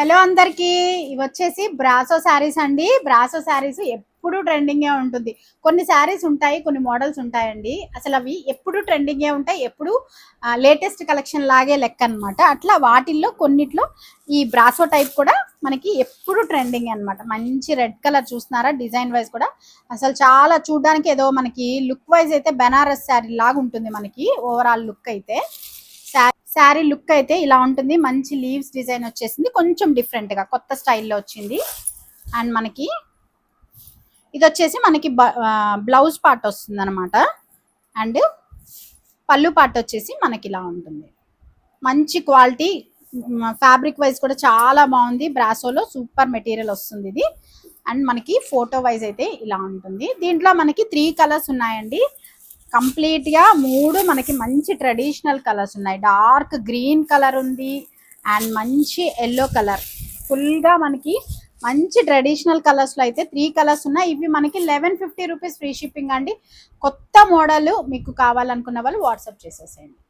Hello అందరికి, ఇవి వచ్చేసి బ్రాసో శారీస్ అండి. బ్రాసో శారీస్ ఎప్పుడు ట్రెండింగే ఉంటుంది. కొన్ని శారీస్ ఉంటాయి, కొన్ని మోడల్స్ ఉంటాయండి. అసలు అవి ఎప్పుడు ట్రెండింగే ఉంటాయి, ఎప్పుడు లేటెస్ట్ కలెక్షన్ లాగే లెక్క అనమాట. అట్లా వాటిల్లో కొన్నిట్లో ఈ బ్రాసో టైప్ కూడా మనకి ఎప్పుడు ట్రెండింగ్ అనమాట. మంచి రెడ్ కలర్ చూస్తున్నారా, డిజైన్ వైజ్ కూడా అసలు చాలా చూడడానికి ఏదో మనకి లుక్ వైజ్ అయితే బెనారస్ శారీ లాగా ఉంటుంది. మనకి ఓవరాల్ లుక్ అయితే శారీ లుక్ అయితే ఇలా ఉంటుంది. మంచి లీవ్స్ డిజైన్ వచ్చేసింది, కొంచెం డిఫరెంట్ గా కొత్త స్టైల్లో వచ్చింది. అండ్ మనకి ఇది వచ్చేసి మనకి బ్లౌజ్ పార్ట్ వస్తుంది అనమాట. అండ్ పళ్ళు పార్ట్ వచ్చేసి మనకి ఇలా ఉంటుంది. మంచి క్వాలిటీ, ఫ్యాబ్రిక్ వైజ్ కూడా చాలా బాగుంది. బ్రాసోలో సూపర్ మెటీరియల్ వస్తుంది ఇది. అండ్ మనకి ఫోటో వైజ్ అయితే ఇలా ఉంటుంది. దీంట్లో మనకి 3 కలర్స్ ఉన్నాయండి. కంప్లీట్ గా 3 మనకి మంచి ట్రెడిషనల్ కలర్స్ ఉన్నాయి. డార్క్ గ్రీన్ కలర్ ఉంది అండ్ మంచి ఎల్లో కలర్. ఫుల్ గా మనకి మంచి ట్రెడిషనల్ కలర్స్ లో అయితే 3 కలర్స్ ఉన్నాయి. ఇవి మనకి 1150 రూపీస్ ఫ్రీ షిప్పింగ్ అండి. కొత్త మోడల్ మీకు కావాలనుకున్న వాళ్ళు వాట్సాప్ చేసేసేయండి.